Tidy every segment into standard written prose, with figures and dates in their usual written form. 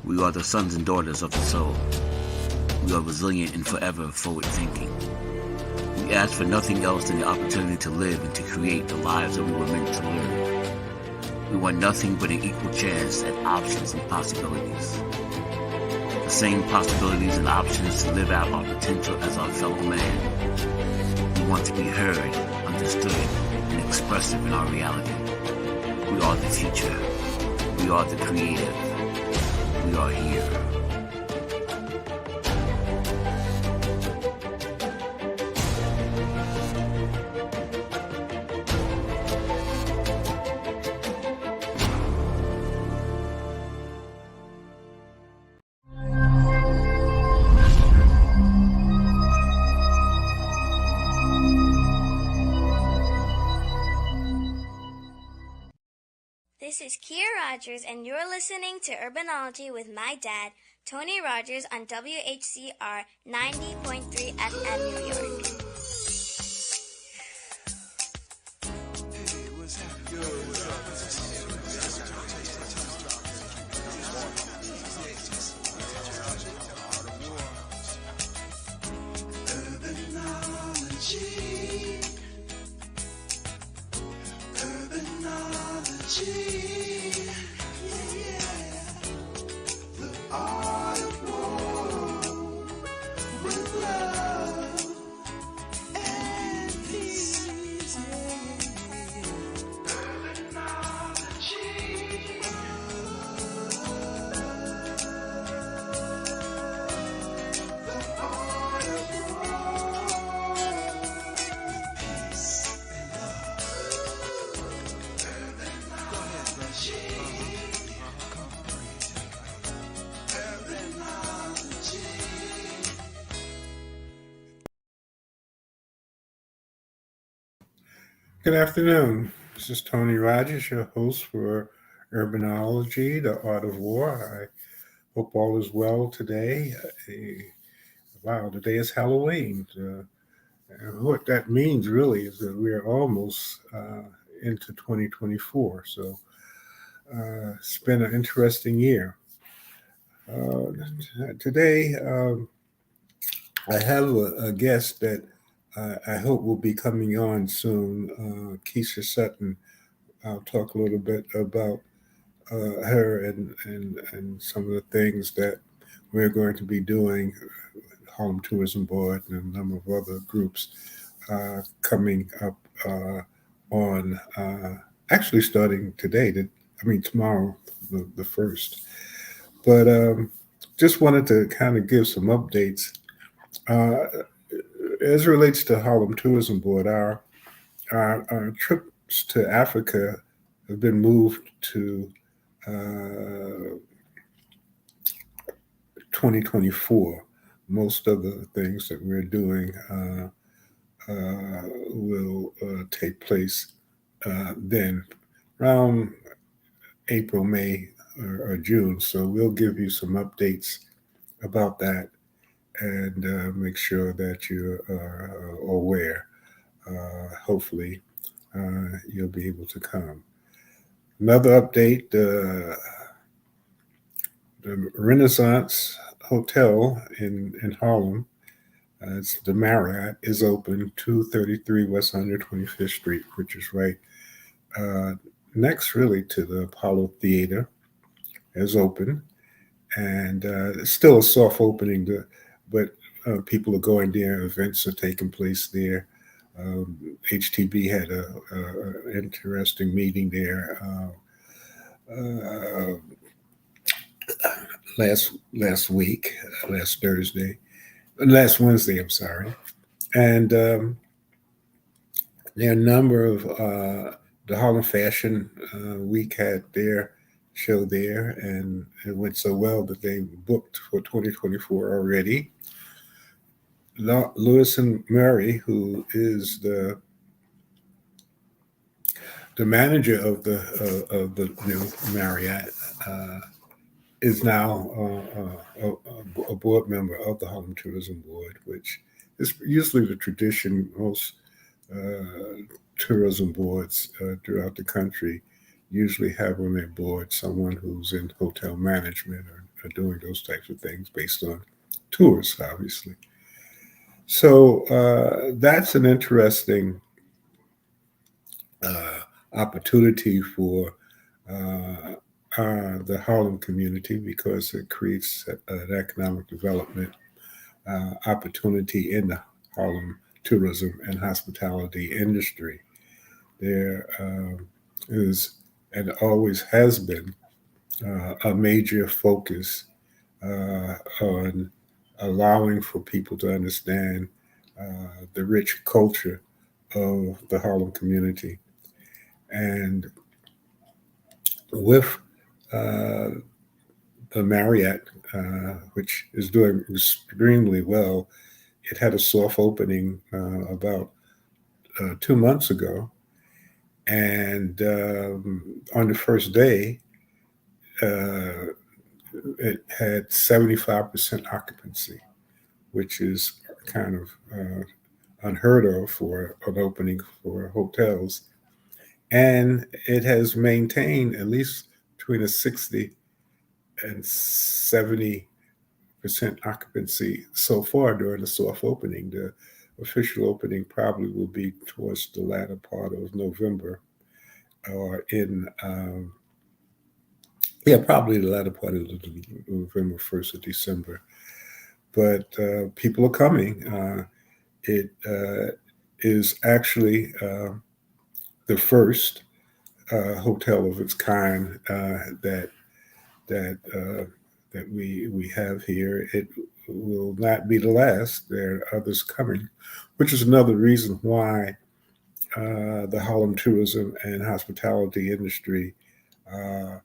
We are the sons and daughters of the soul. We are resilient and forever forward-thinking. We ask for nothing else than the opportunity to live and to create the lives that we were meant to live. We want nothing but an equal chance at options and possibilities. The same possibilities and options to live out our potential as our fellow man. We want to be heard, understood, and expressive in our reality. We are the future. We are the creative. We are here. This is Kia Rogers, and you're listening to Urbanology with my dad, Tony Rogers, on WHCR 90.3 FM New York. Good afternoon. This is Tony Rogers, your host for Urbanology, the Art of War. I hope all is well today. Wow, today is Halloween. And what that means really is that we're almost into 2024. So it's been an interesting year. Today, I have a guest that I hope will be coming on soon, Keisha Sutton. I'll talk a little bit about her and some of the things that we're going to be doing, Harlem Tourism Board and a number of other groups coming up on actually starting today, tomorrow, the 1st. But just wanted to kind of give some updates. As it relates to Harlem Tourism Board, our trips to Africa have been moved to 2024. Most of the things that we're doing will take place then, around April, May, or June. So we'll give you some updates about that and make sure that you are aware. Hopefully, you'll be able to come. Another update, the Renaissance Hotel in Harlem, it's the Marriott, is open, 233 West 125th Street, which is right next really to the Apollo Theater, is open. And it's still a soft opening, but people are going there, events are taking place there. HTB had a interesting meeting there last week, last Wednesday. I'm sorry, and there are a number of the Harlem Fashion Week had their show there, and it went so well that they booked for 2024 already. Lewis and Murray, who is the manager of the new Marriott, is now a board member of the Harlem Tourism Board, which is usually the tradition. Most tourism boards throughout the country usually have on their board someone who's in hotel management doing those types of things based on tourists, obviously. So that's an interesting opportunity for uh, the Harlem community because it creates an economic development opportunity in the Harlem tourism and hospitality industry. There is and always has been a major focus on allowing for people to understand the rich culture of the Harlem community. And with uh, the Marriott, which is doing extremely well, it had a soft opening about 2 months ago. And on the first day, uh, it had 75% occupancy, which is kind of unheard of for an opening for hotels. And it has maintained at least between a 60 and 70% occupancy so far during the soft opening. The official opening probably will be towards the latter part of November or in, yeah, probably the latter part of November, 1st of December. But people are coming. It is actually the first hotel of its kind that that we have here. It will not be the last. There are others coming, which is another reason why the Harlem tourism and hospitality industry uh,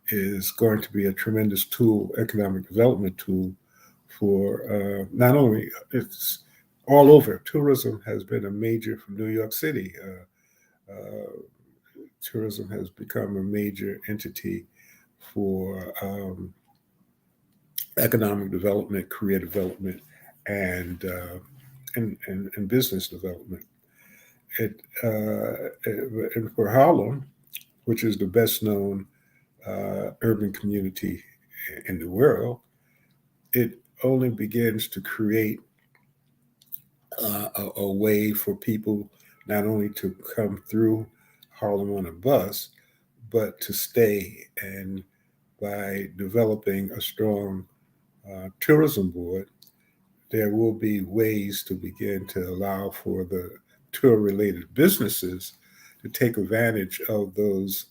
is going to be a tremendous tool, economic development tool for not only it's all over. Tourism has been a major for New York City. Tourism has become a major entity for economic development, career development, and and business development. It, and for Harlem, which is the best known urban community in the world, it only begins to create a way for people not only to come through Harlem on a bus, but to stay. And by developing a strong tourism board, there will be ways to begin to allow for the tour related businesses to take advantage of those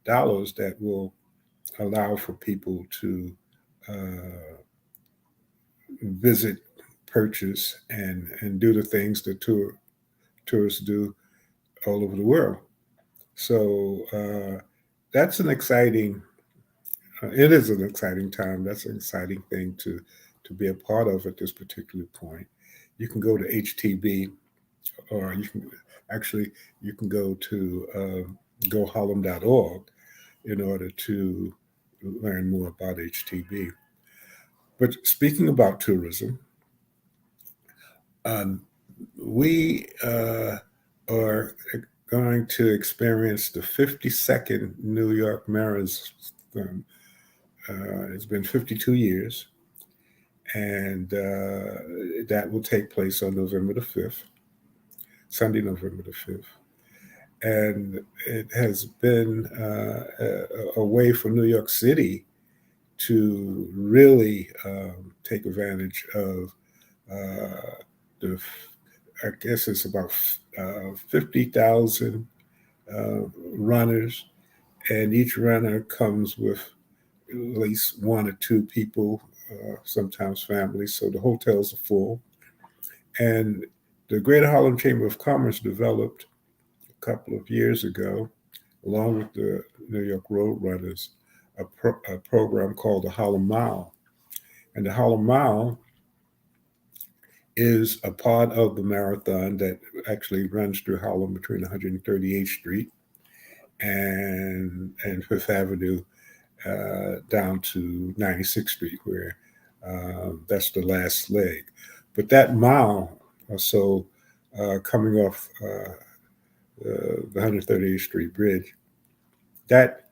dollars that will allow for people to uh, visit, purchase, and do the things that tourists do all over the world. So that's an exciting. It is an exciting time. That's an exciting thing to be a part of at this particular point. You can go to HTB, or you can actually you can go to goharlem.org in order to learn more about HTB. But speaking about tourism, um, we are going to experience the 52nd New York Marathon. It's been 52 years, and that will take place on November the 5th, Sunday, November the 5th. And it has been a way for New York City to really take advantage of the, I guess it's about 50,000 runners, and each runner comes with at least one or two people, sometimes families. So the hotels are full. And the Greater Harlem Chamber of Commerce developed a couple of years ago, along with the New York Road Runners, a program called the Harlem Mile. And the Harlem Mile is a part of the marathon that actually runs through Harlem between 138th Street and Fifth Avenue down to 96th Street, where that's the last leg. But that mile or so coming off the 138th Street Bridge, that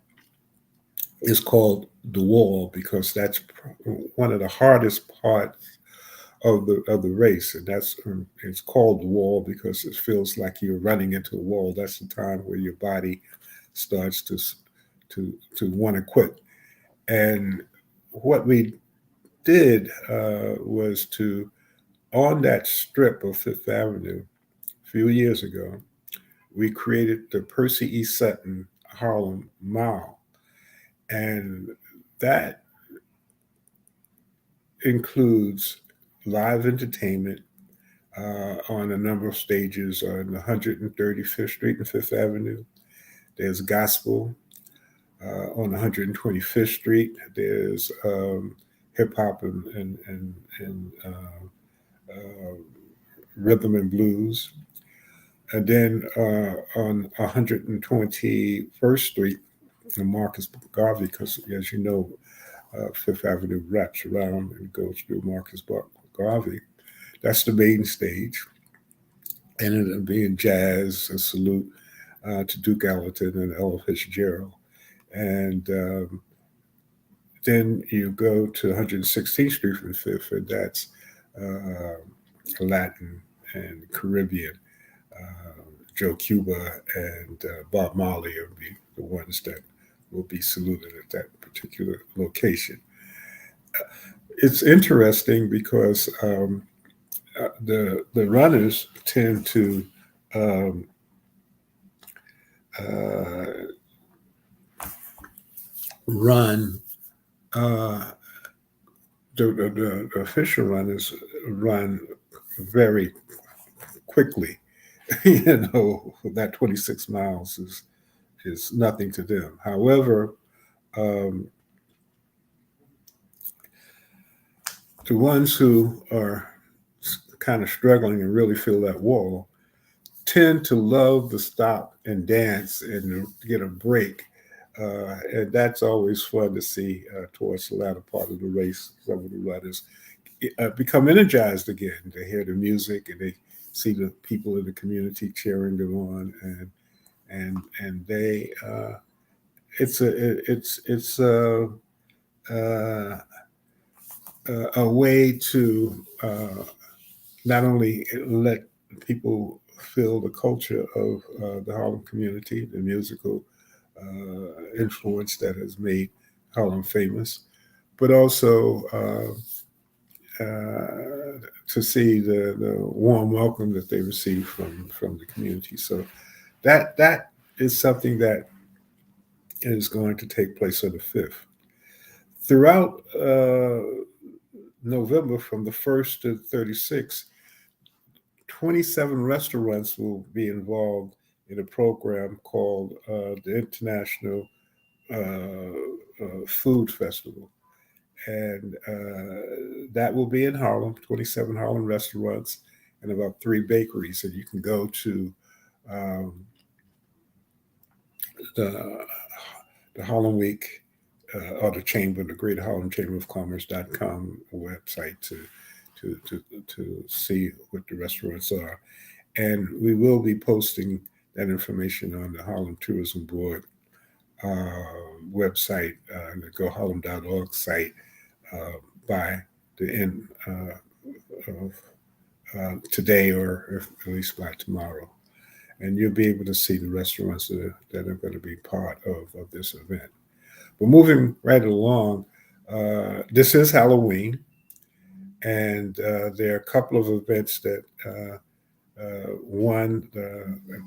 is called the wall because that's one of the hardest parts of the race, and that's it's called the wall because it feels like you're running into a wall. That's the time where your body starts to want to quit. And what we did was to on that strip of Fifth Avenue a few years ago, we created the Percy E. Sutton Harlem Mile, and that includes live entertainment on a number of stages on 135th Street and Fifth Avenue. There's gospel on 125th Street. There's hip hop and rhythm and blues. And then on 121st Street and Marcus Garvey, because as you know, Fifth Avenue wraps around and goes through Marcus Garvey. That's the main stage. And it'll be in jazz, a salute to Duke Ellington and Ella Fitzgerald. And then you go to 116th Street from Fifth, and that's Latin and Caribbean. Joe Cuba and Bob Marley will be the ones that will be saluted at that particular location. It's interesting because the runners tend to um, uh, run. Uh, the official runners run very quickly. That 26 miles is nothing to them. However, um, the ones who are kind of struggling and really feel that wall tend to love to stop and dance and get a break. And that's always fun to see towards the latter part of the race. Some of the runners become energized again. They hear the music and they see the people in the community cheering them on, and they uh, a way to not only let people feel the culture of the Harlem community, the musical influence that has made Harlem famous, but also to see the warm welcome that they receive from the community. So that is something that is going to take place on the 5th. Throughout November, from the 1st to 36th, 27 restaurants will be involved in a program called the International Food Festival. And that will be in Harlem, 27 Harlem restaurants and about three bakeries. And you can go to um, the, the Harlem Week or the Chamber, the Greater Harlem Chamber of Commerce.com website to see what the restaurants are. And we will be posting that information on the Harlem Tourism Board website, the goharlem.org site, by the end of today, or if, at least by tomorrow. And you'll be able to see the restaurants that are going to be part of this event. But moving right along, this is Halloween, and there are a couple of events that one,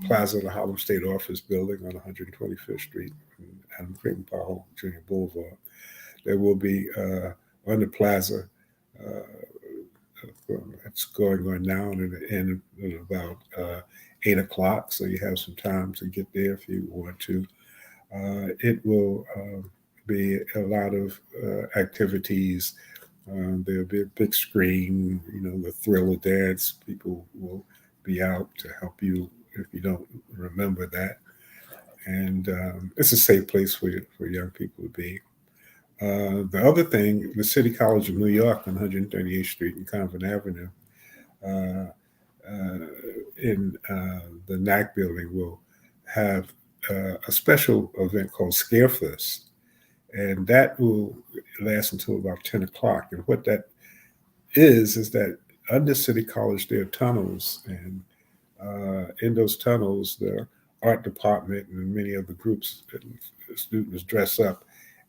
Plaza of the Harlem State Office Building on 125th Street and Adam Creighton Powell Jr. Boulevard. There will be on the plaza. It's going on now and it'll end at about 8 o'clock, so you have some time to get there if you want to. It will be a lot of activities. There'll be a big screen, the Thriller dance. People will be out to help you if you don't remember that. And it's a safe place for young people to be. The other thing, the City College of New York on 138th Street and Convent Avenue uh, in the NAC building will have a special event called Scarefest. and that will last until about 10 o'clock. And what that is that under City College there are tunnels, and in those tunnels the art department and many of the groups students dress up,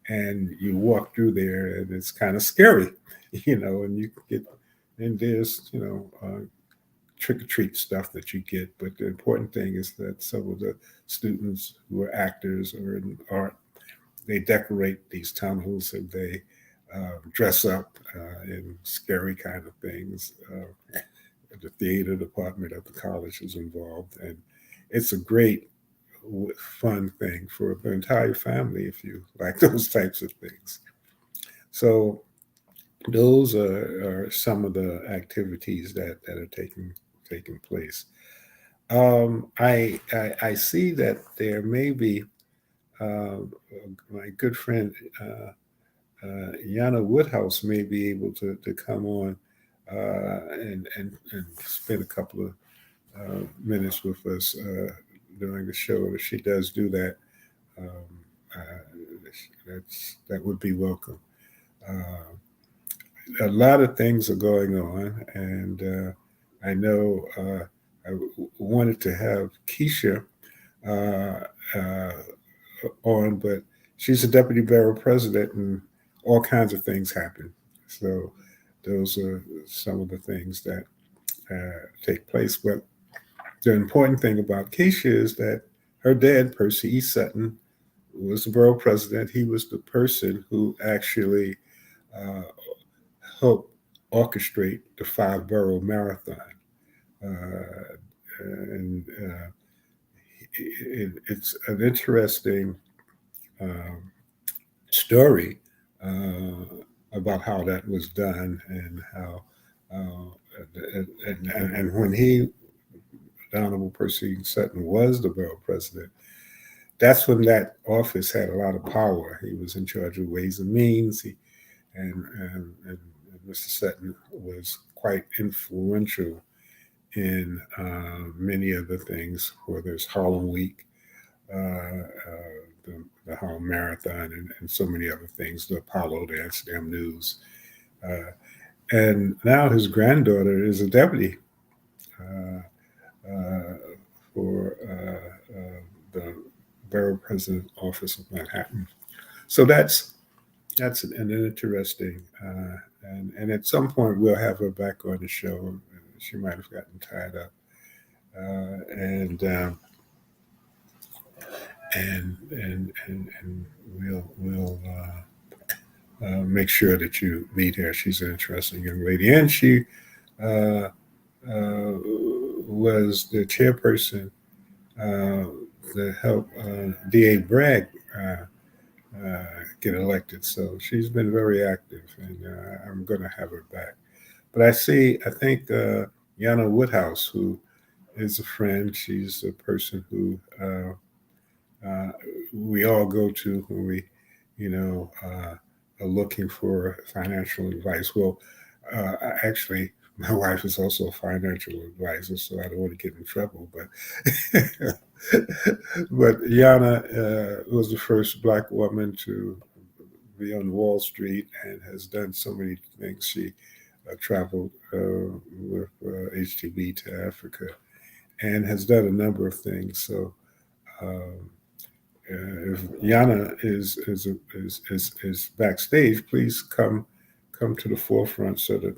and you walk through there, and it's kind of scary, and you get, and there's trick or treat stuff that you get. But the important thing is that some of the students who are actors or in art, they decorate these tunnels, and they dress up in scary kind of things. The theater department of the college is involved, and it's a great, fun thing for the entire family if you like those types of things. So those are some of the activities that are taking place. I see that there may be uh, my good friend Yana Woodhouse may be able to come on and spend a couple of minutes with us during the show. If she does do that, um, that would be welcome. A lot of things are going on, and I know wanted to have Keisha uh, uh, on, but she's a deputy borough president, and all kinds of things happen. So those are some of the things that take place. But the important thing about Keisha is that her dad, Percy E. Sutton, was the borough president. He was the person who actually uh, helped orchestrate the 5 borough marathon. Uh, and it's an interesting um, story about how that was done, and how and when the Honorable Percy Sutton was the borough president, that's when that office had a lot of power. He was in charge of Ways and Means. And Mr. Sutton was quite influential in many of the things, whether it's Harlem Week, the Harlem Marathon, and so many other things, the Apollo, the Amsterdam News. And now his granddaughter is a deputy uh, uh, for the borough president office of Manhattan. So that's an interesting, and at some point we'll have her back on the show. She might have gotten tied up, and we'll make sure that you meet her. She's an interesting young lady, and she uh, uh, was the chairperson to help D.A. Bragg get elected. So she's been very active, and I'm going to have her back. But I think Yana Woodhouse, who is a friend, she's a person who uh, we all go to when we, are looking for financial advice. Well, actually, my wife is also a financial advisor, so I don't want to get in trouble. But but Yana was the first Black woman to be on Wall Street, and has done so many things. She traveled with HTB to Africa, and has done a number of things. So um, if Yana is backstage, please come to the forefront so that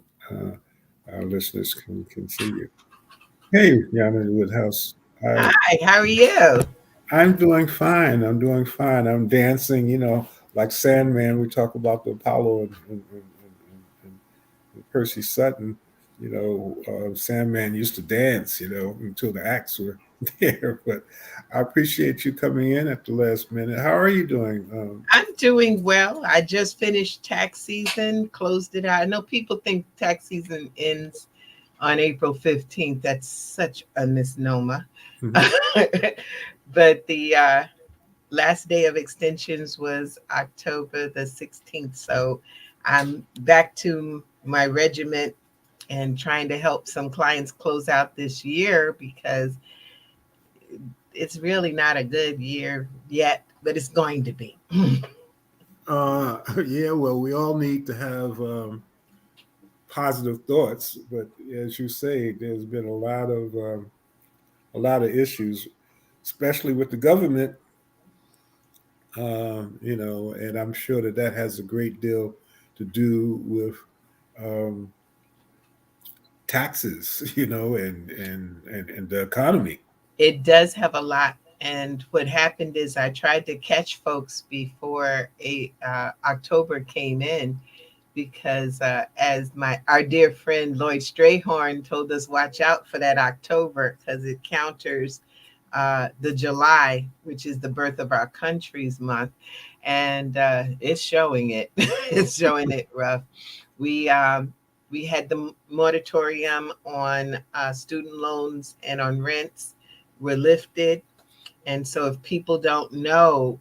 our listeners can see you. Hey, Yana Woodhouse. I, Hi, how are you? I'm doing fine. I'm doing fine. I'm dancing, like Sandman. We talk about the Apollo and Percy Sutton. Sandman used to dance, until the acts were there. But I appreciate you coming in at the last minute. How are you doing? I'm doing well. I just finished tax season, closed it out. I know people think tax season ends on April 15th. That's such a misnomer. Mhm. But the last day of extensions was October the 16th. So I'm back to my regiment and trying to help some clients close out this year, because it's really not a good year yet, but it's going to be. Yeah, well, we all need to have positive thoughts, but as you say, there's been a lot of issues, especially with the government. And I'm sure that that has a great deal to do with um, taxes, and the economy. It does have a lot. And what happened is I tried to catch folks before October came in because as my our dear friend Lloyd Strayhorn told us, watch out for that October because it counters the July, which is the birth of our country's month, and it's showing it. It's showing it rough. We um, we had the moratorium on student loans and on rents were lifted, and so if people don't know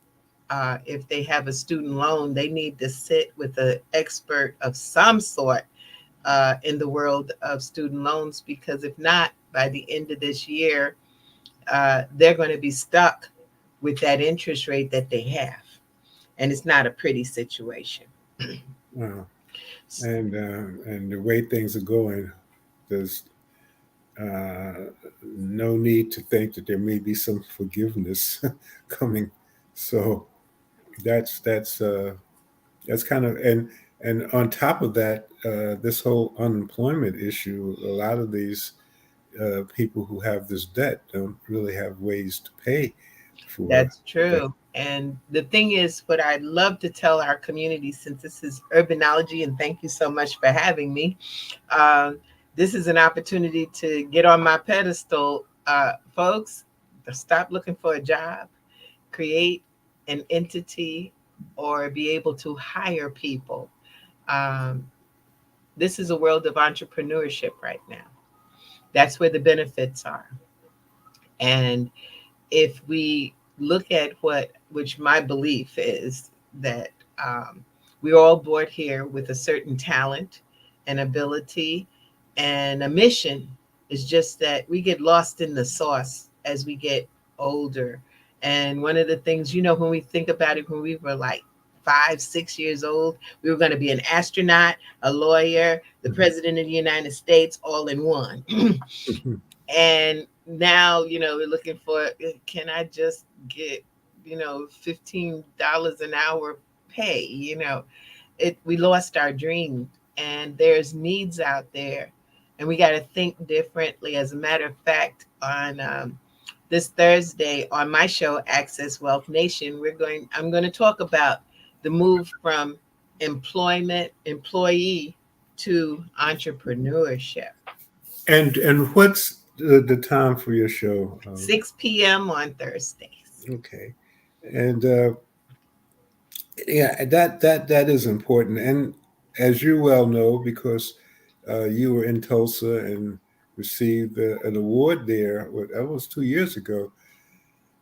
if they have a student loan, they need to sit with an expert of some sort in the world of student loans, because if not, by the end of this year, they're going to be stuck with that interest rate that they have. And it's not a pretty situation. Wow. And the way things are going, there's no need to think that there may be some forgiveness coming. So that's kind of and on top of that, this whole unemployment issue. A lot of these people who have this debt don't really have ways to pay for That's that. true. And the thing is, what I'd love to tell our community, since this is Urbanology, and thank you so much for having me, um, this is an opportunity to get on my pedestal. Folks, stop looking for a job, create an entity, or be able to hire people. Um, this is a world of entrepreneurship right now. That's where the benefits are. And if we look at which my belief is that we're all born here with a certain talent and ability and a mission. It's just that we get lost in the sauce as we get older. And one of the things, when we think about it, when we were like 5, 6 years old, we were going to be an astronaut, a lawyer, the president of the United States, all in one. And now, we're looking for, can I just get, $15 an hour pay? We lost our dream, and there's needs out there, and we got to think differently. As a matter of fact, on this Thursday on my show, Access Wealth Nation, I'm going to talk about the move from employee to entrepreneurship. And what's the time for your show? 6 p.m. on Thursdays. Okay, and yeah, that is important. And as you well know, because you were in Tulsa and received an award there. That was 2 years ago.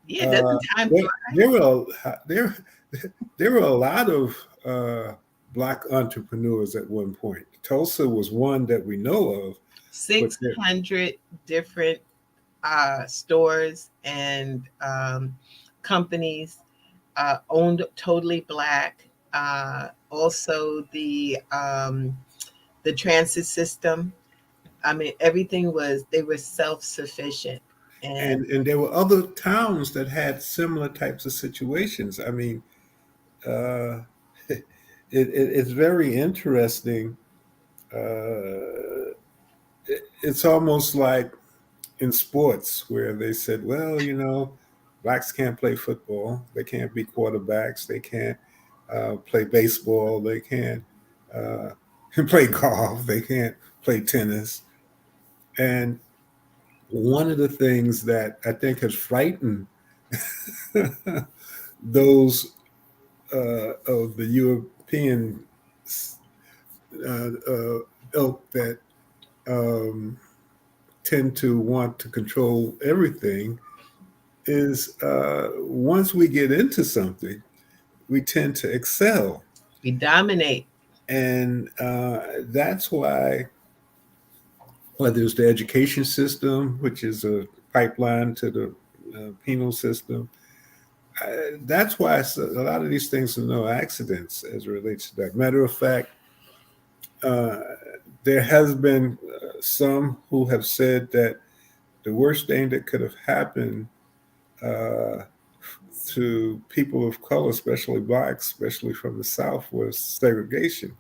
Yeah, Uh, doesn't time there, fly? there were there there were a lot of black entrepreneurs at one point. Tulsa was one that we know of, but 600 different stores and companies owned totally black. Also, the transit system. I mean, everything was, they were self sufficient. And and there were other towns that had similar types of situations. I mean, uh, it's very interesting. It's almost like in sports where they said, well, blacks can't play football, they can't be quarterbacks, they can't play baseball, they can't uh, play golf, they can't play tennis. And one of the things that I think has frightened those of the European ilk that um, tend to want to control everything is once we get into something, we tend to excel. we dominate. And that's why, whether it's the education system, which is a pipeline to the penal system, That's why a lot of these things are no accidents as it relates to that. Matter of fact, uh, there has been some who have said that the worst thing that could have happened uh, to people of color, especially blacks, especially from the South, was segregation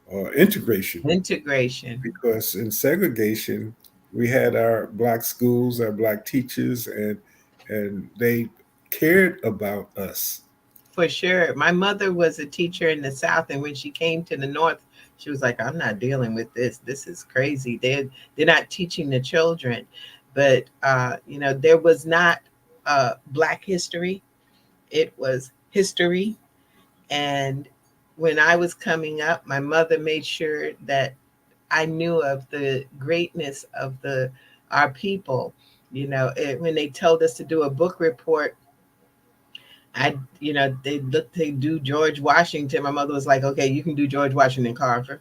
or integration. Integration. Because in segregation, we had our black schools, our black teachers, and they cared about us. For sure. My mother was a teacher in the South, and when she came to the North, she was like, "I'm not dealing with this. This is crazy. They're not teaching the children." But there was not Black history. It was history. And when I was coming up, my mother made sure that I knew of the greatness of the our people. When they told us to do a book report, they do George Washington. My mother was like, "Okay, you can do George Washington Carver."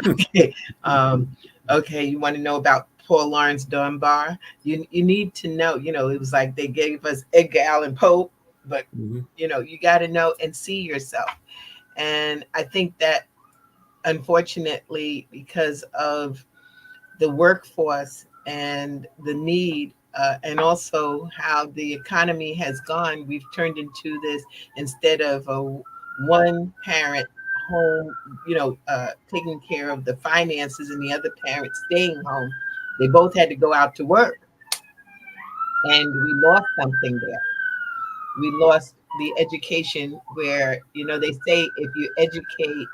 Okay, um, okay, you want to know about Paul Laurence Dunbar? You need to know. It was like they gave us Edgar Allan Poe, but Mhm. you got to know and see yourself. And I think that unfortunately, because of the workforce and the need, and also how the economy has gone, we've turned into this, instead of a one parent home, taking care of the finances and the other parent staying home. They both had to go out to work, and we lost something there. We lost the education where, they say if you educate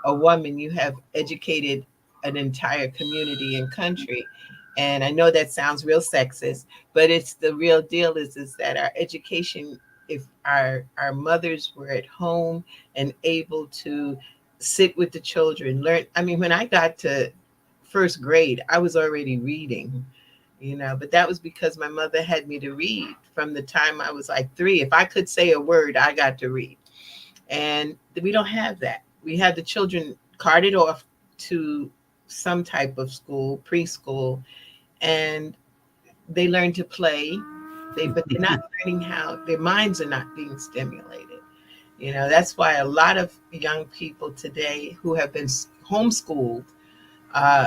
a woman, you have educated an entire community and country. And I know that sounds real sexist, but it's the real deal. Is that our education, if our mothers were at home and able to sit with the children, learn. I mean, when I got to first grade, I was already reading, but that was because my mother had me to read from the time I was like 3. If I could say a word, I got to read. And we don't have that. We have the children carted off to some type of school, preschool, and they learn to play. But they're not learning how, their minds are not being stimulated. That's why a lot of young people today who have been homeschooled, are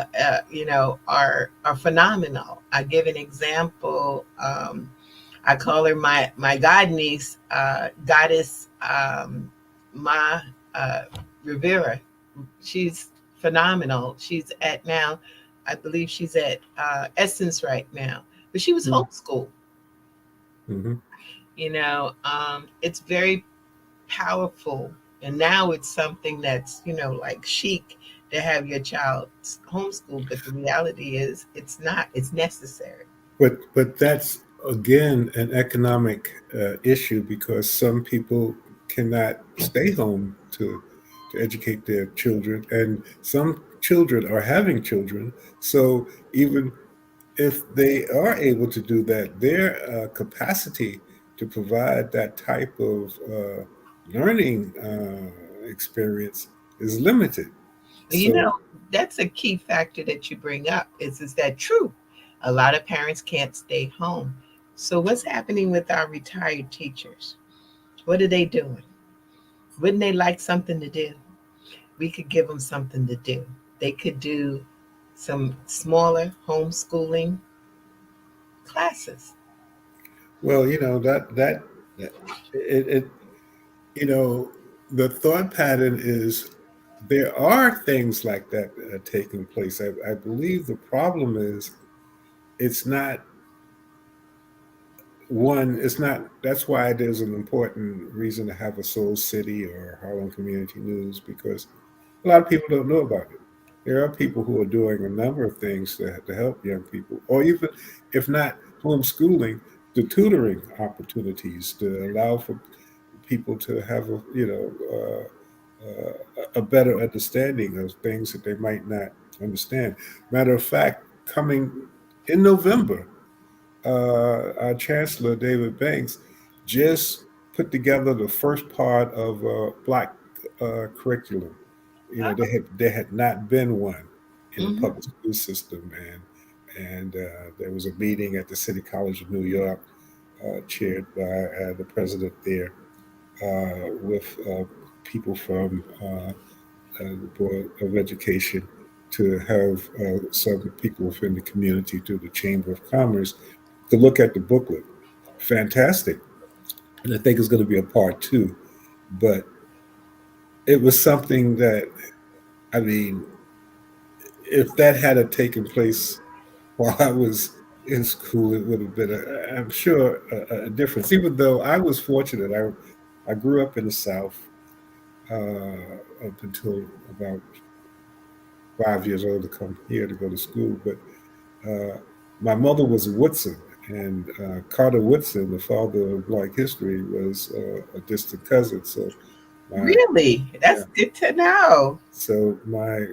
phenomenal. I give an example. I call her my god niece, goddess, Ma uh, Rivera. She's phenomenal. She's at now, I believe she's at Essence right now, but she was homeschooled. Mhm. It's very powerful. And now it's something that's, like chic to have your child homeschooled. But the reality is it's not, it's necessary. But that's again an economic issue because some people cannot stay home to educate their children, and some children are having children. So even if they are able to do that, their capacity to provide that type of learning experience is limited. You So know, that's a key factor that you bring up. Is that true? A lot of parents can't stay home. So what's happening with our retired teachers? What are they doing? Wouldn't they like something to do? We could give them something to do. They could do some smaller homeschooling classes. well, that it you know the thought pattern is there are things like that taking place. I believe the problem is it's not one. It's not. That's why there's an important reason to have a Soul City or Harlem Community News because a lot of people don't know about it. There are people who are doing a number of things to help young people, or even if not homeschooling, the tutoring opportunities to allow for people to have a better understanding of things that they might not understand. Matter of fact, coming in November, our Chancellor David Banks just put together the first part of a black curriculum. There had not been one in the Mm-hmm. public school system, and there was a meeting at the City College of New York chaired by the president there, with people from the Board of Education, to have some people within the community through the Chamber of Commerce to look at the booklet. Fantastic. And I think it's going to be a part two. But it was something that, I mean, if that had taken place while I was in school, it would have been, I'm sure, a difference. Even though I was fortunate, I grew up in the South up until about 5 years old to come here to go to school. But uh, my mother was a Woodson, and Carter Woodson, the father of Black history, was a distant cousin. So my Really? yeah, That's good to know. so my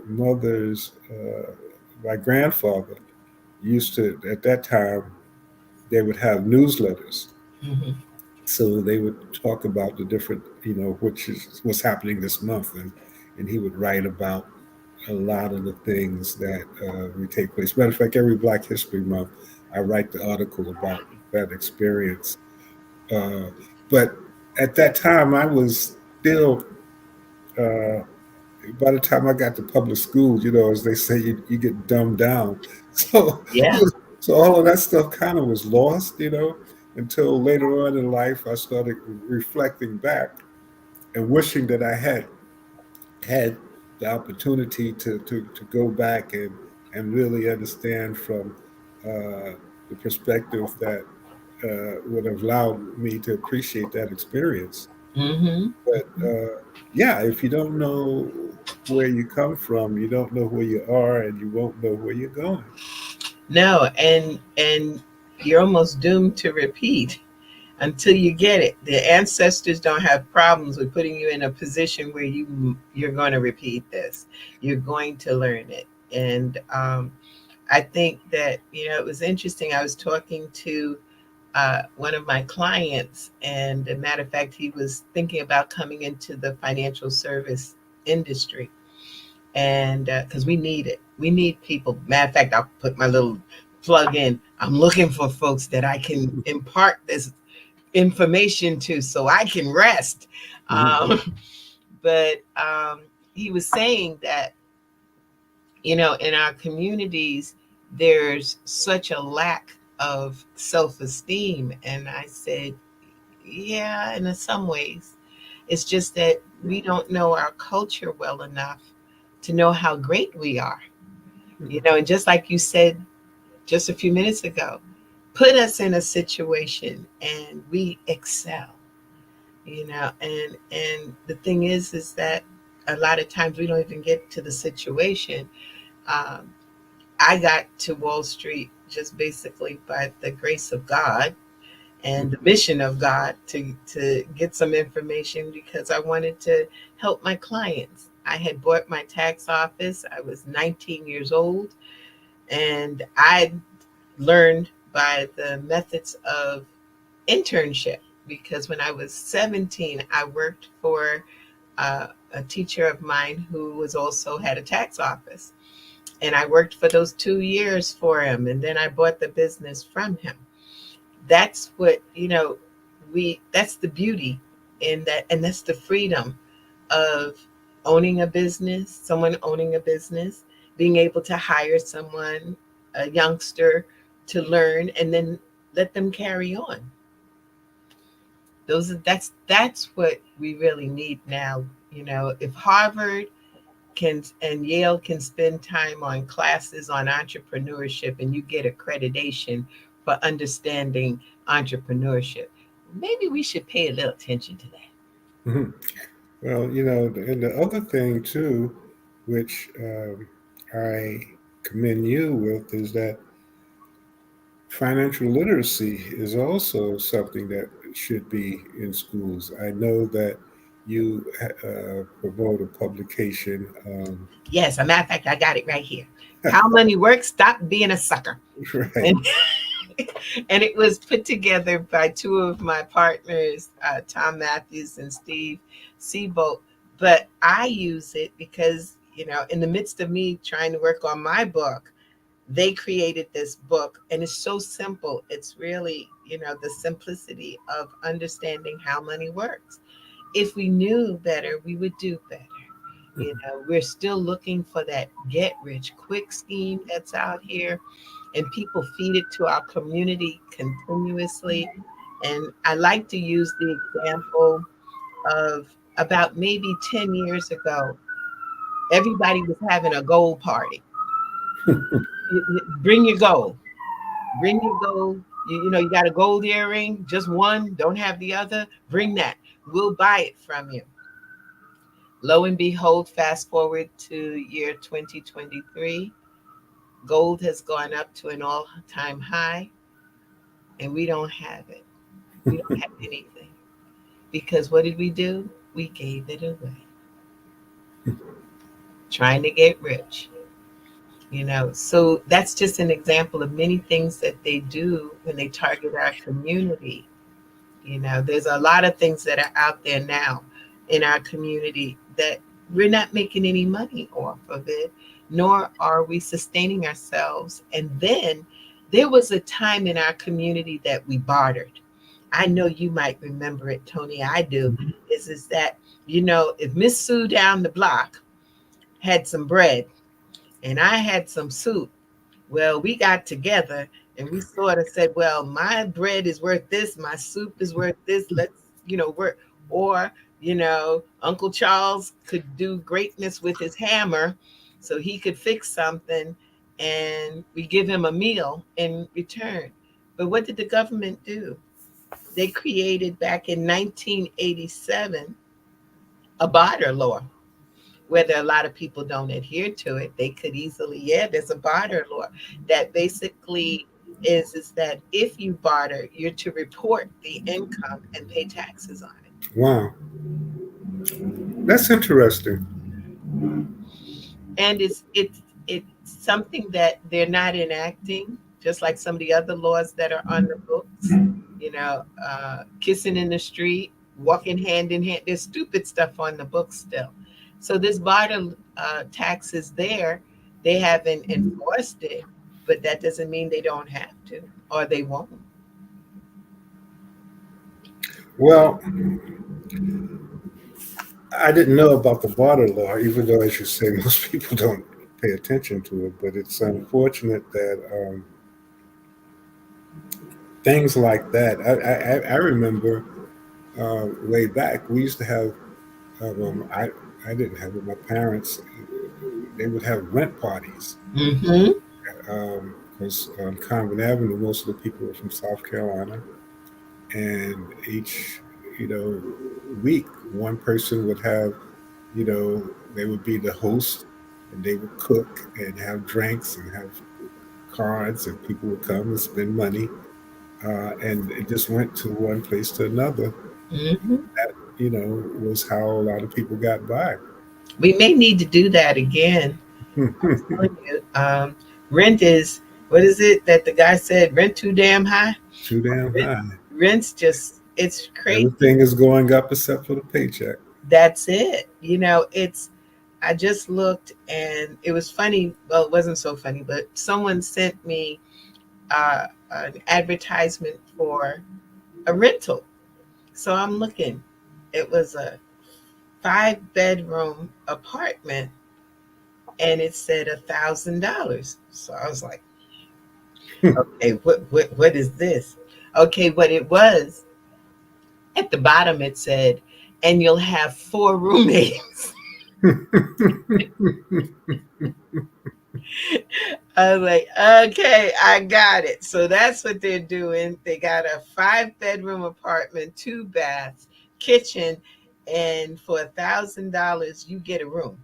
grandfather used to, at that time, they would have newsletters. Hmm. So they would talk about the different, which is what's happening this month, and he would write about a lot of the things that we take place. Matter of fact, every Black History Month, I write the article about that experience. Uh, but at that time, I was still. Uh, by the time I got to public school, as they say, you get dumbed down. So, Yeah. so all of that stuff kind of was lost, until later on in life, I started reflecting back and wishing that I had the opportunity to go back and really understand from the perspective that would have allowed me to appreciate that experience. Hmm. But yeah, if you don't know where you come from, you don't know where you are, and you won't know where you're going. No, and you're almost doomed to repeat until you get it. The ancestors don't have problems with putting you in a position where you're going to repeat this. You're going to learn it. And I think that it was interesting. I was talking to one of my clients, and a matter of fact, he was thinking about coming into the financial service industry, and because we need it, we need people. Matter of fact, I'll put my little plug in. I'm looking for folks that I can impart this information to, so I can rest. Mhm. But he was saying that in our communities, there's such a lack of self-esteem, and I said, yeah, in some ways. It's just that we don't know our culture well enough to know how great we are. And just like you said just a few minutes ago, put us in a situation and we excel. And the thing is that a lot of times we don't even get to the situation. Um, I got to Wall Street just basically by the grace of God and the mission of God to get some information because I wanted to help my clients. I had bought my tax office. I was 19 years old, and I learned by the methods of internship because when I was 17, I worked for a teacher of mine who was also had a tax office, and I worked for those 2 years for him, and then I bought the business from him. That's what we that's the beauty in that, and that's the freedom of owning a business, someone owning a business, being able to hire someone, a youngster, to learn and then let them carry on. That's what we really need now. If Harvard can and Yale can spend time on classes on entrepreneurship and you get accreditation for understanding entrepreneurship, maybe we should pay a little attention to that. Mhm. Well, and the other thing too, which I commend you with, is that financial literacy is also something that should be in schools. I know that you promote a publication. Yes, a matter of fact, I got it right here. How money works, stop being a sucker. Right. And and it was put together by two of my partners, Tom Matthews and Steve Seabolt. But I use it because, in the midst of me trying to work on my book, they created this book, and it's so simple. It's really, the simplicity of understanding how money works. If we knew better, we would do better. We're still looking for that get rich quick scheme that's out here, and people feed it to our community continuously. And I like to use the example of about maybe 10 years ago, everybody was having a gold party. Bring your gold. Bring your gold. You got a gold earring, just one, don't have the other. Bring that. We'll buy it from you. Lo and behold, fast forward to year 2023, gold has gone up to an all-time high, and we don't have it. We don't have anything. Because what did we do? We gave it away. Trying to get rich. So that's just an example of many things that they do when they target our community. There's a lot of things that are out there now in our community that we're not making any money off of it, nor are we sustaining ourselves. And then there was a time in our community that we bartered. I know you might remember it, Tony. I do. Is that, if Miss Sue down the block had some bread and I had some soup, well, we got together and we sort of said, well, my bread is worth this, my soup is worth this. Let's, work. Or, Uncle Charles could do greatness with his hammer, so he could fix something, and we give him a meal in return. But what did the government do? They created back in 1987 a barter law. Whether a lot of people don't adhere to it, they could easily, there's a barter law that basically is that if you barter, you're to report the income and pay taxes on it. Wow, that's interesting. And it's something that they're not enacting, just like some of the other laws that are on the books. Kissing in the street, walking hand in hand. There's stupid stuff on the books still. So this barter tax is there. They haven't enforced it, but that doesn't mean they don't have to, or they won't. Well, I didn't know about the barter law, even though, as you say, most people don't pay attention to it. But it's unfortunate that things like that. I remember way back we used to have. I didn't have it. My parents, they would have rent parties Mm-hmm. because on Convent Avenue, most of the people were from South Carolina, and each week one person would have, they would be the host, and they would cook and have drinks and have cards, and people would come and spend money, and it just went to one place to another. Mm-hmm. That was how a lot of people got by. We may need to do that again. I'm telling you, rent is, what is it that the guy said? Rent too damn high. Too damn high. Rent's just, it's crazy. Everything is going up except for the paycheck. That's it. I just looked and it was funny. Well, it wasn't so funny, but someone sent me an advertisement for a rental. So I'm looking. It was a 5-bedroom apartment, and it said $1,000. So I was like, okay, what is this? Okay, what it was, at the bottom it said, and you'll have 4 roommates. I was like, okay, I got it. So that's what they're doing. They got a 5-bedroom apartment, 2 baths, kitchen, and for $1,000 you get a room.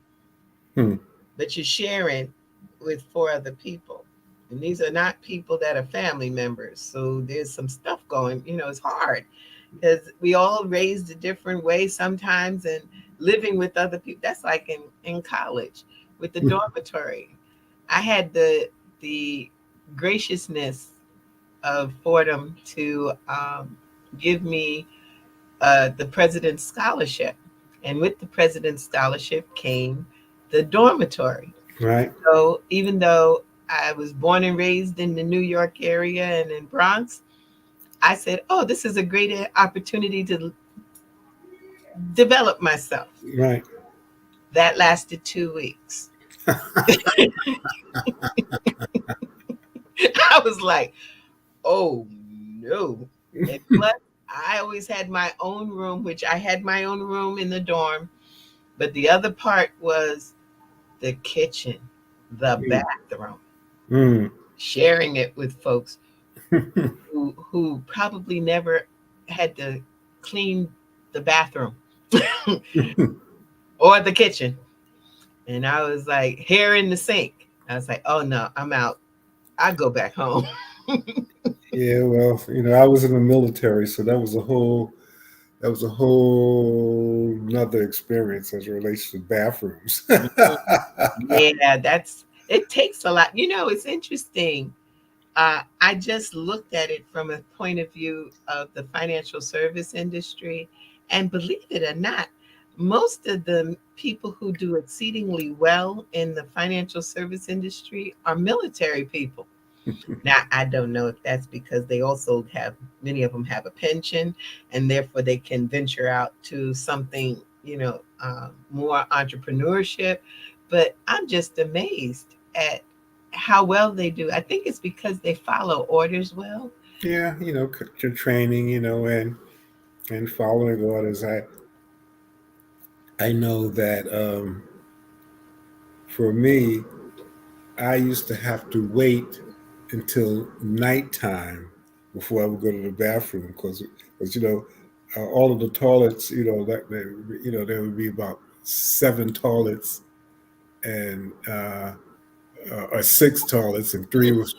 But you're sharing with 4 other people. And these are not people that are family members. So there's some stuff going, it's hard because we all raised a different way sometimes, and living with other people. That's like in college with the dormitory. I had the graciousness of Fordham to give me the President's Scholarship. And with the President's Scholarship came the dormitory. Right. So even though I was born and raised in the New York area and in Bronx. I said, "Oh, this is a great opportunity to develop myself." Right. That lasted 2 weeks. I was like, "Oh no!" And plus, I always had my own room, which I had my own room in the dorm, but the other part was the kitchen, the Mm. bathroom, Mm. sharing it with folks who probably never had to clean the bathroom or the kitchen. And I was like, hair in the sink. I was like, oh no, I'm out. I go back home. Yeah, well, I was in the military, so that was a whole another experience as it relates to bathrooms. Yeah, that's it takes a lot. It's interesting. I just looked at it from a point of view of the financial service industry. And believe it or not, most of the people who do exceedingly well in the financial service industry are military people. Now, I don't know if that's because they also have, many of them have a pension and therefore they can venture out to something, more entrepreneurship. But I'm just amazed at how well they do. I think it's because they follow orders well. Yeah, training, and following orders. I know that for me, I used to have to wait until nighttime before I would go to the bathroom because all of the toilets, there would be about 7 toilets and or 6 toilets, and three was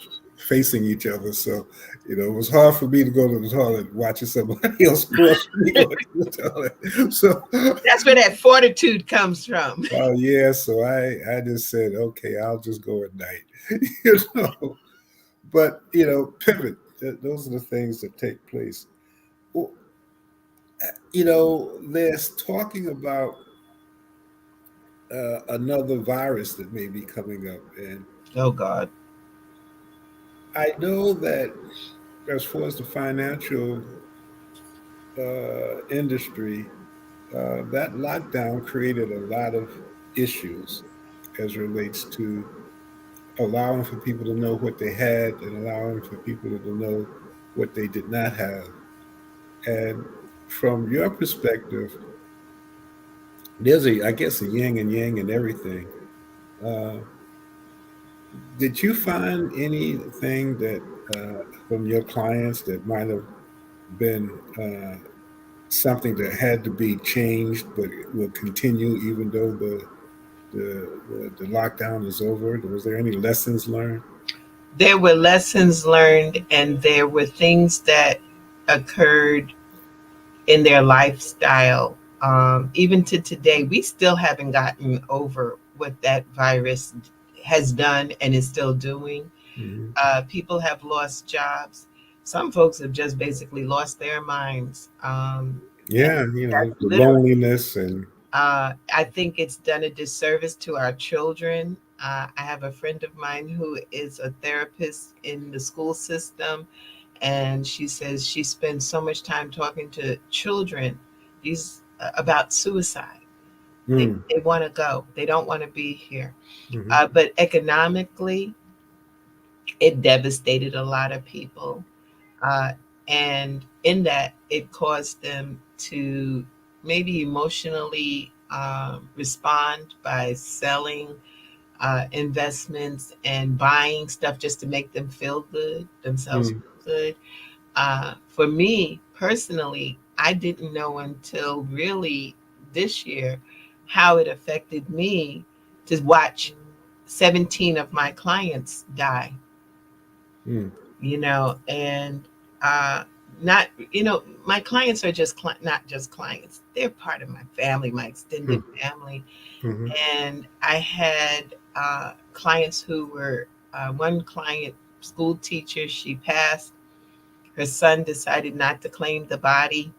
facing each other. So it was hard for me to go to the toilet watching somebody else cross me going to the toilet. So That's where that fortitude comes from. oh yeah, so I just said, okay, I'll just go at night, you know. But pivot. Those are the things that take place. Well, there's talking about another virus that may be coming up, and Oh, God. I know that as far as the financial industry, that lockdown created a lot of issues as relates to allowing for people to know what they had and allowing for people to know what they did not have. And from your perspective, there's I guess, a yin and yang in everything. Uh, did you find anything that from your clients that might have been something that had to be changed, but it will continue even though the lockdown is over? Was there any lessons learned? There were lessons learned, and there were things that occurred in their lifestyle. Even to today, we still haven't gotten over what that virus has done and is still doing. Mm-hmm. People have lost jobs. Some folks have just basically lost their minds. And Yeah, that's the literally. loneliness and I think it's done a disservice to our children. I have a friend of mine who is a therapist in the school system, and she says she spends so much time talking to children these about suicide. They, mm, they want to go. They don't want to be here. hmm But economically, it devastated a lot of people. Uh, and in that, it caused them to maybe emotionally respond by selling investments and buying stuff just to make them feel good, themselves mm, feel good. For me personally, I didn't know until really this year how it affected me to watch 17 of my clients die, mm, and uh, not, my clients are just not just clients, they're part of my family, my extended mm, family. hmm And I had clients who were, one client, school teacher, she passed. Her son decided not to claim the body,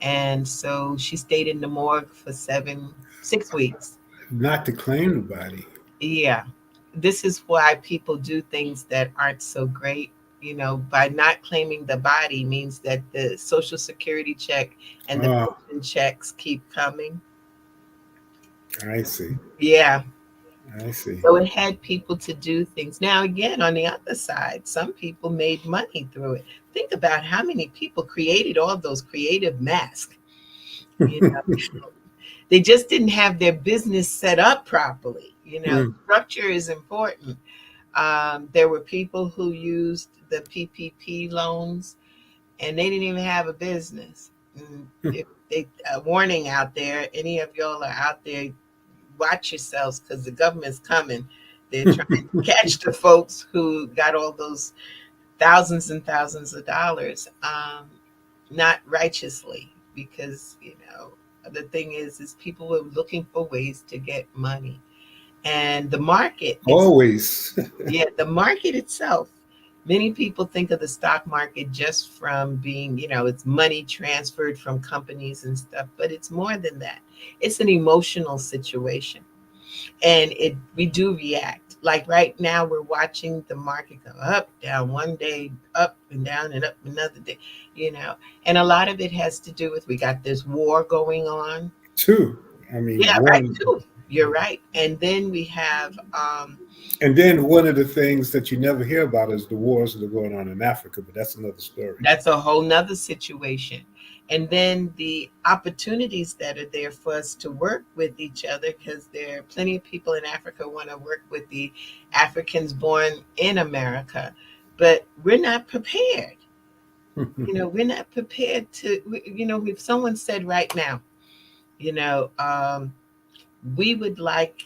and so she stayed in the morgue for 6 weeks. not to claim the body. Yeah, this is why people do things that aren't so great. By not claiming the body means that the social security check and the Ah, pension checks keep coming. I see. Yeah. I see. So it had people to do things. Now, again, on the other side, some people made money through it. Think about how many people created all those creative masks. You know, they just didn't have their business set up properly. Mm. Structure is important. There were people who used the PPP loans and they didn't even have a business. And if they, a warning out there, any of y'all are out there, watch yourselves because the government's coming. They're trying to catch the folks who got all those thousands and thousands of dollars, not righteously, because the thing is people were looking for ways to get money, and the market Always. yeah, the market itself. Many people think of the stock market just from being, it's money transferred from companies and stuff, but it's more than that. It's an emotional situation. And we do react. Like right now, we're watching the market go up, down one day, up and up another day, you know. And a lot of it has to do with we got this war going on. Two. I mean, Yeah, right, one. too. You're right. And then we have And then one of the things that you never hear about is the wars that are going on in Africa, but that's another story. that's a whole nother situation. And then the opportunities that are there for us to work with each other, because there are plenty of people in Africa want to work with the Africans born in America, but we're not prepared. We're not prepared to, if someone said right now, you know, um, we would like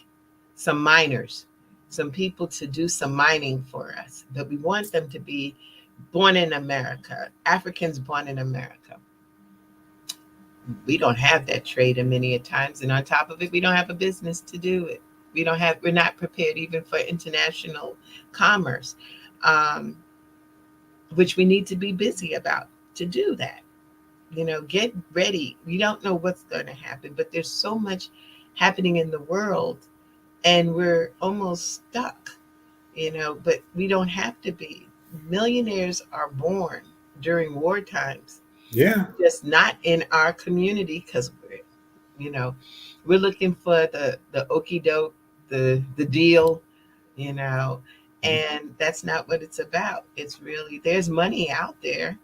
some miners, some people to do some mining for us, but we want them to be born in America, Africans born in America. We don't have that trade in many a times, and on top of it, we don't have a business to do it. We're not prepared even for international commerce, um, which we need to be busy about to do that. Get ready. We don't know what's going to happen, but there's so much happening in the world, and we're almost stuck. But we don't have to be. Millionaires are born during war times, Yeah. just not in our community because you know we're looking for the okey doke, the deal, you know and that's not what it's about. It's really, there's money out there.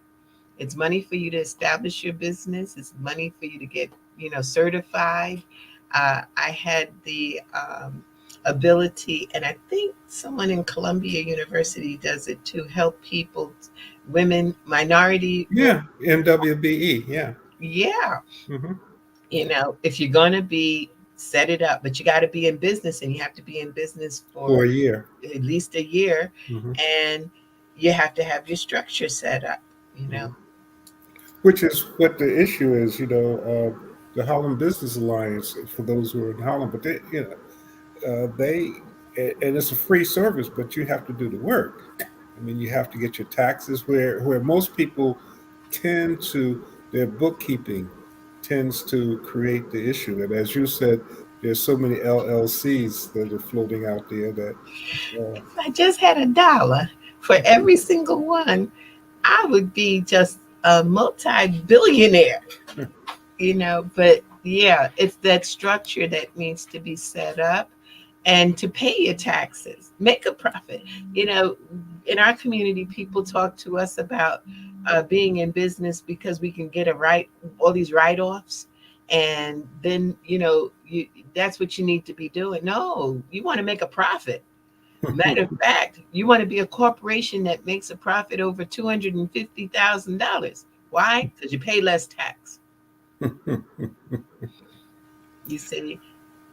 It's money for you to establish your business. It's money for you to get certified. I had the ability, and I think someone in Columbia University does it to help people, women, minority women. Yeah. MWBE. Yeah. Yeah, Hmm. if you're going to be, set it up, but you got to be in business, and you have to be in business For for a year. at least a year, Hmm. and you have to have your structure set up, you know. Hmm. Which is what the issue is, the Harlem Business Alliance, for those who are in Harlem, but and it's a free service, but you have to do the work. I mean, you have to get your taxes where most people tend to, their bookkeeping tends to create the issue. And as you said, there's so many LLCs that are floating out there that, uh, If I just had $1 for every single one, I would be just a multi-billionaire, but yeah, it's that structure that needs to be set up, and to pay your taxes, make a profit. In our community, people talk to us about being in business because we can get all these write-offs, and then that's what you need to be doing. No, you want to make a profit. Matter of fact, you want to be a corporation that makes a profit over $250,000. Why? Because you pay less tax. You see,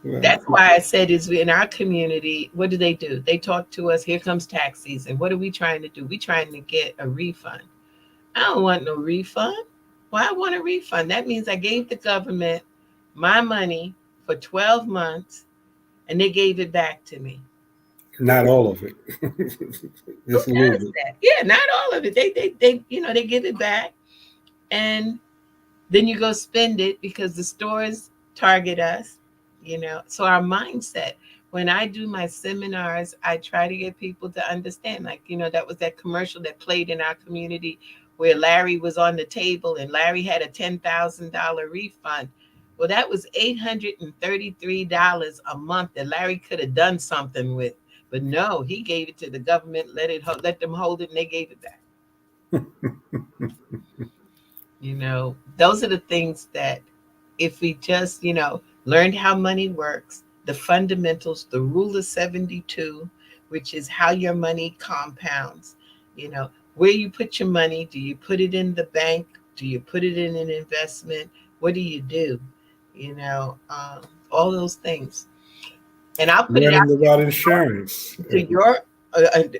well, that's why I said is in our community, what do? They talk to us. Here comes tax season. What are we trying to do? We trying to get a refund. I don't want no refund. Why I want a refund? That means I gave the government my money for 12 months, and they gave it back to me. not all of it. Who Just a little does bit. that? Yeah, not all of it. They give it back, and then you go spend it because the stores target us. So our mindset, when I do my seminars, I try to get people to understand. Like, that was that commercial that played in our community where Larry was on the table and Larry had a $10,000 refund. Well, that was $833 a month that Larry could have done something with. But no, he gave it to the government, let them hold it, and they gave it back. Those are the things that if we just, learned how money works, the fundamentals, the rule of 72, which is how your money compounds, you know, where you put your money, do you put it in the bank? Do you put it in an investment? What do you do? You know, um, all those things. And I'll put it out Learning about insurance. to your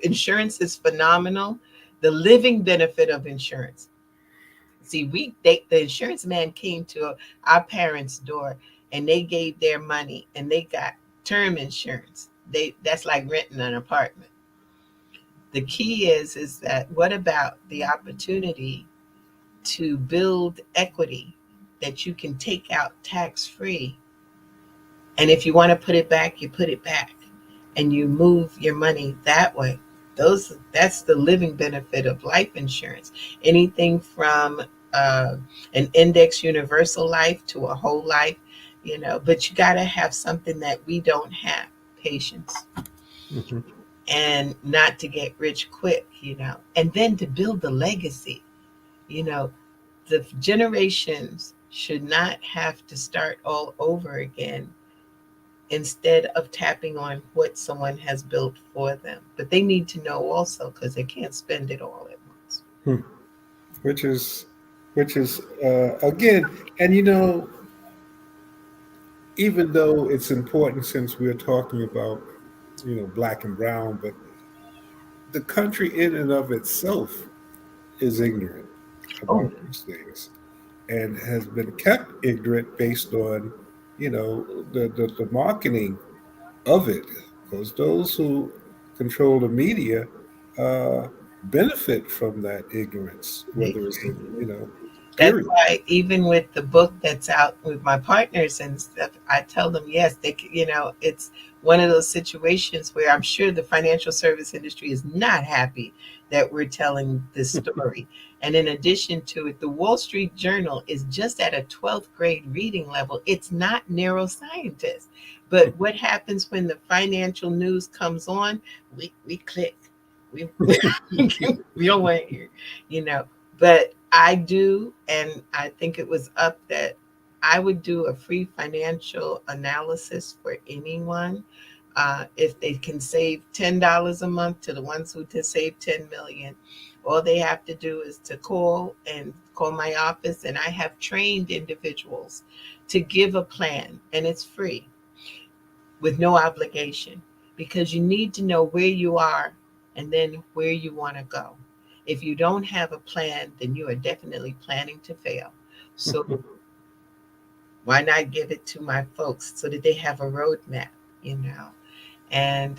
insurance is phenomenal. The living benefit of insurance. See, the insurance man came to our parents' door and they gave their money and they got term insurance. That's like renting an apartment. The key is that what about the opportunity to build equity that you can take out tax free, and if you want to put it back, you put it back and you move your money that way. That's the living benefit of life insurance. Anything from uh, an index universal life to a whole life, but you got to have something that we don't have: patience, Mhm. and not to get rich quick, and then to build the legacy. You know, the generations should not have to start all over again instead of tapping on what someone has built for them. But they need to know also because they can't spend it all at once. Hmm. which is which is again, and even though it's important since we're talking about black and brown, but the country in and of itself is ignorant Oh, about these things and has been kept ignorant based on the marketing of it, because those who control the media uh, benefit from that ignorance, they whether it's in That's period. why even with the book that's out with my partners and stuff, I tell them yes, it's one of those situations where I'm sure the financial service industry is not happy that we're telling this story. And in addition to it, the Wall Street Journal is just at a 12th grade reading level. It's not neuroscientists. But what happens when the financial news comes on? We click. We we don't want to hear, you know but I do, and I think it was up that I would do a free financial analysis for anyone. If they can save $10 a month to the ones who to save 10 million, all they have to do is to call my office, and I have trained individuals to give a plan, and it's free with no obligation, because you need to know where you are and then where you want to go. If you don't have a plan, then you are definitely planning to fail. So why not give it to my folks so that they have a roadmap, you know? And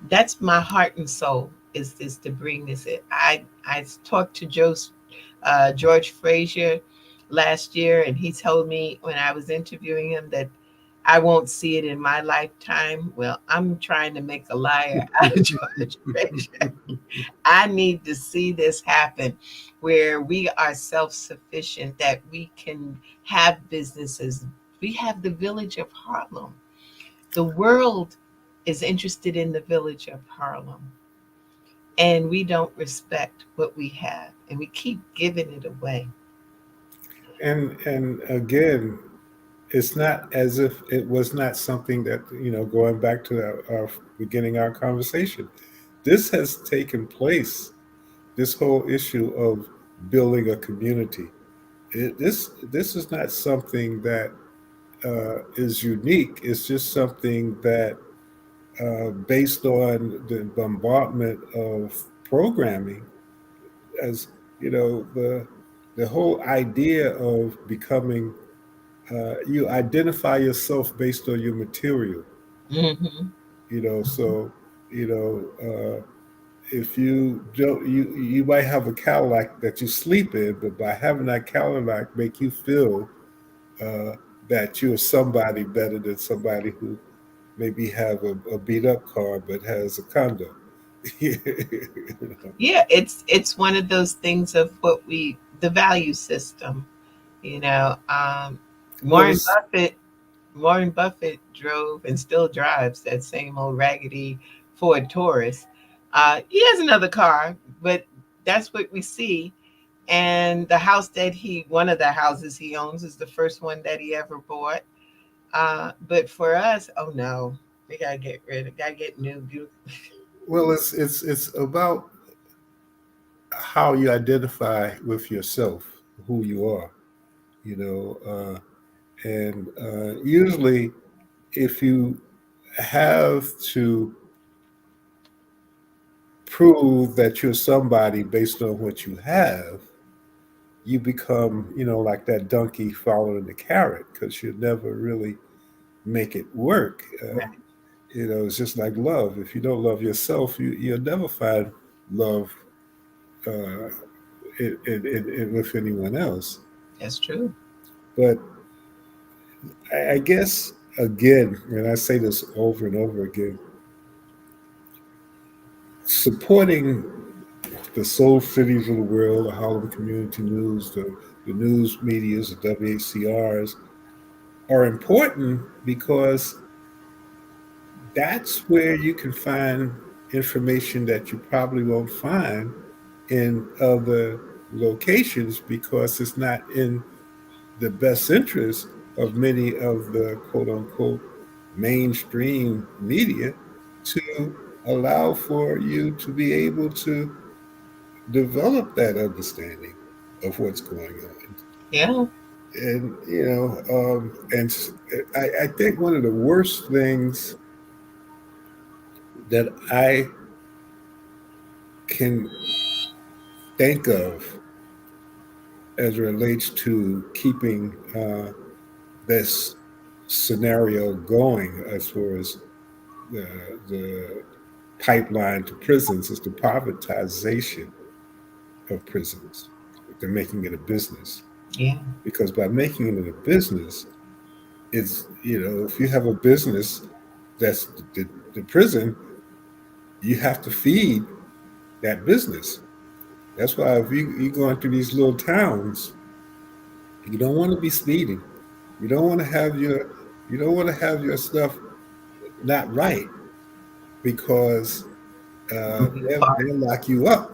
that's my heart and soul is to bring this in. I talked to George Frazier last year, and he told me when I was interviewing him that I won't see it in my lifetime. Well, I'm trying to make a liar out of George Frazier. I need to see this happen where we are self sufficient, that we can have businesses. We have the village of Harlem. The world is interested in the village of Harlem, and we don't respect what we have, and we keep giving it away. And again, it's not as if it was not something that going back to our beginning our conversation. This has taken place. This whole issue of building a community. This is not something that is unique. It's just something that, based on the bombardment of programming, as the whole idea of becoming, you identify yourself based on your material. Hmm. So if you don't, you might have a Cadillac that you sleep in, but by having that Cadillac make you feel uh, that you're somebody better than somebody who maybe have a beat up car but has a condo. You know? Yeah, it's one of those things of what we the value system. You know, Well, Warren Buffett. Warren Buffett drove and still drives that same old raggedy Ford Taurus. He has another car, but that's what we see. And the house that one of the houses he owns is the first one that he ever bought. But for us, oh no, we gotta get rid of, gotta get new. well, it's about how you identify with yourself, who you are. You know, and usually, if you have to prove that you're somebody based on what you have, you become, like that donkey following the carrot because you never really make it work. Right. It's just like love. If you don't love yourself, you'll never find love uh, with anyone else. That's true. But I guess, again, and I say this over and over again, supporting the soul cities of the world, the Harlem Community News, the news medias, the WHCRs, are important because that's where you can find information that you probably won't find in other locations because it's not in the best interest of many of the quote unquote mainstream media to allow for you to be able to develop that understanding of what's going on. Yeah. And, I think one of the worst things that I can think of as it relates to keeping this scenario going as far as the, the pipeline to prisons is the privatization of prisons. They're making it a business Yeah. because by making it a business, it's, if you have a business that's the prison, you have to feed that business. That's why if you're going through these little towns, you don't want to be speeding. You don't want to have your you don't want to have your stuff not right because Moving parts. they'll lock you up.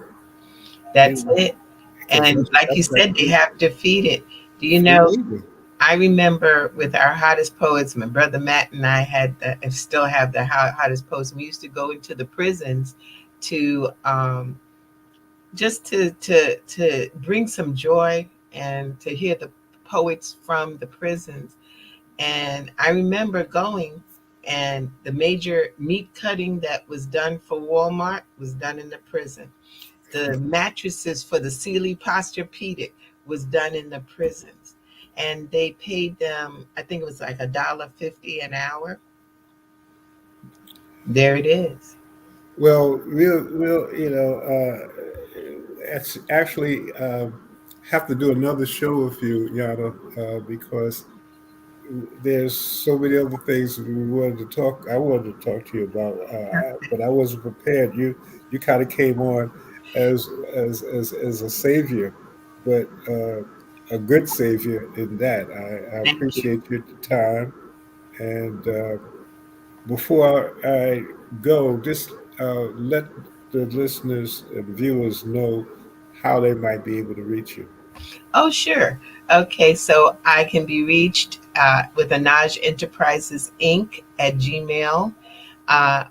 They That's it. because And like you that's like said, they have to feed it. Do you free know? labor. I remember with our hottest poets, my brother Matt and I and still have the hottest poets. We used to go into the prisons to just to bring some joy and to hear the poets from the prisons. And I remember going, and the major meat cutting that was done for Walmart was done in the prison. The mattresses for the Sealy Posturepedic was done in the prisons, and they paid them. I think it was like $1.50 an hour. There it is. Well, we'll actually have to do another show with you, Yana, because there's so many other things that we wanted to talk. I wanted to talk to you about, but I wasn't prepared. You kind of came on as as a savior, but a good savior in that. I Thank you. appreciate your time. And before I go, just let the listeners and viewers know how they might be able to reach you. Oh, sure. Okay, so I can be reached with Anaj Enterprises Inc. at Gmail. Uh,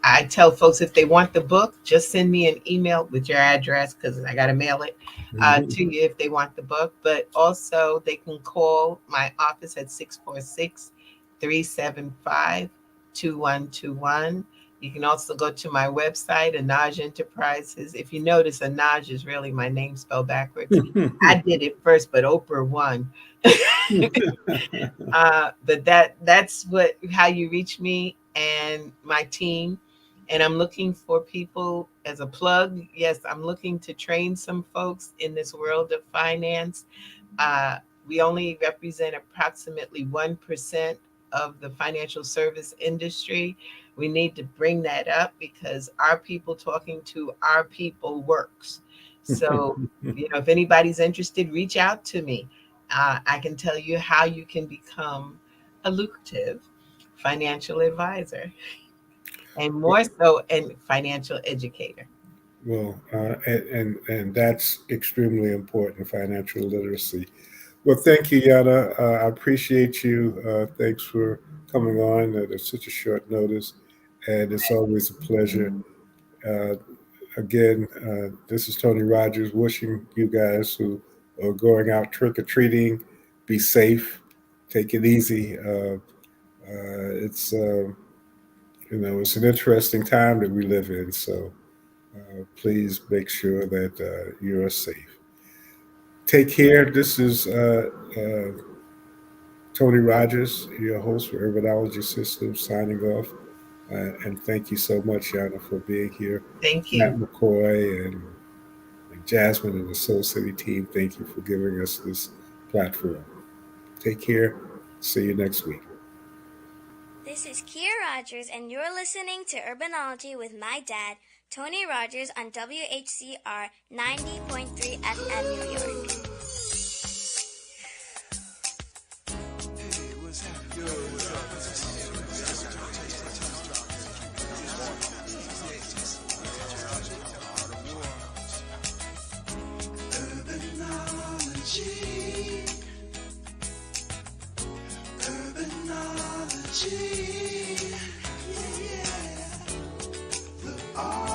I tell folks if they want the book, just send me an email with your address because I got to mail it to you if they want the book. But also, they can call my office at 646 375 2121. You can also go to my website, Anaj Enterprises. If you notice, Anaj is really my name spelled backwards. I did it first, but Oprah won. But that's what how you reach me and my team. And I'm looking for people as a plug. Yes, I'm looking to train some folks in this world of finance. Uh, we only represent approximately 1% of the financial service industry. We need to bring that up because our people talking to our people works. So, if anybody's interested, reach out to me. I can tell you how you can become a lucrative financial advisor and more so a financial educator. Well, and that's extremely important, financial literacy. Well, thank you, Yana. I appreciate you. Thanks for coming on at such a short notice, and it's always a pleasure. Uh, Again, this is Tony Rogers wishing you guys who are going out trick or treating be safe, take it easy. It's it's an interesting time that we live in, so please make sure that you are safe. Take care. This is Tony Rogers, your host for Urbanology Systems, signing off. And thank you so much, Yana, for being here. Thank Matt you. McCoy and Jasmine and the Soul City team, thank you for giving us this platform. Take care. See you next week. This is Kia Rogers, and you're listening to Urbanology with my dad, Tony Rogers, on WHCR 90.3 FM New York. Urbanology, yeah, yeah. The art